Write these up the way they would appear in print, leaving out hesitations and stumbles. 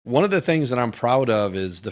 One of the things that I'm proud of is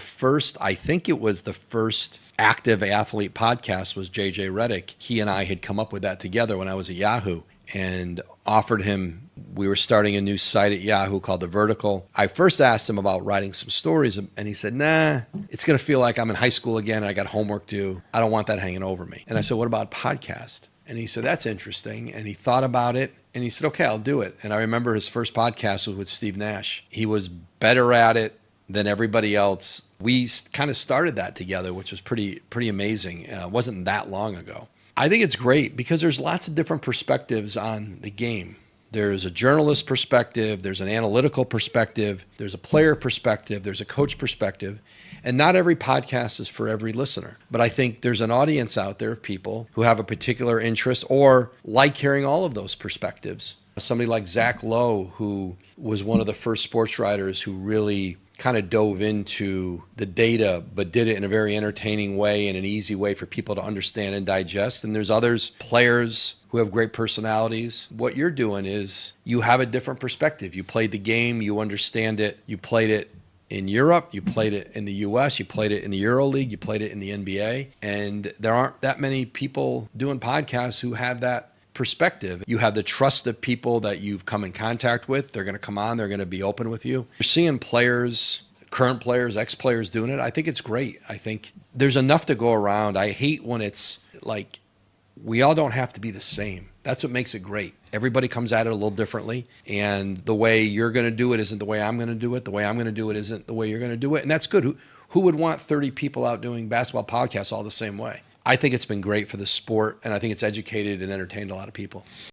I think it was the first active athlete podcast was JJ Redick. He and I had come up with that together when I was at Yahoo and offered him, we were starting a new site at Yahoo called The Vertical. I first asked him about writing some stories and he said, nah, it's going to feel like I'm in high school again and I got homework due. I don't want that hanging over me. And I said, what about podcast? And he said, that's interesting. And he thought about it and he said, okay, I'll do it. And I remember his first podcast was with Steve Nash. He was better at it than everybody else. We kind of started that together, which was pretty amazing. It wasn't that long ago. I think it's great because there's lots of different perspectives on the game. There's a journalist perspective, there's an analytical perspective, there's a player perspective, there's a coach perspective, and not every podcast is for every listener. But I think there's an audience out there of people who have a particular interest or like hearing all of those perspectives. Somebody like Zach Lowe, who was one of the first sports writers who really kind of dove into the data, but did it in a very entertaining way and an easy way for people to understand and digest. And there's others, players who have great personalities. What you're doing is you have a different perspective. You played the game, you understand it, you played it in Europe, you played it in the US, you played it in the EuroLeague, you played it in the NBA. And there aren't that many people doing podcasts who have that perspective. You have the trust of people that you've come in contact with. They're going to come on. They're going to be open with you. You're seeing players, current players, ex-players doing it. I think it's great. I think there's enough to go around. I hate when it's like we all don't have to be the same. That's what makes it great. Everybody comes at it a little differently. And the way you're going to do it isn't the way I'm going to do it. The way I'm going to do it isn't the way you're going to do it. And that's good. Who would want 30 people out doing basketball podcasts all the same way? I think it's been great for the sport, and I think it's educated and entertained a lot of people.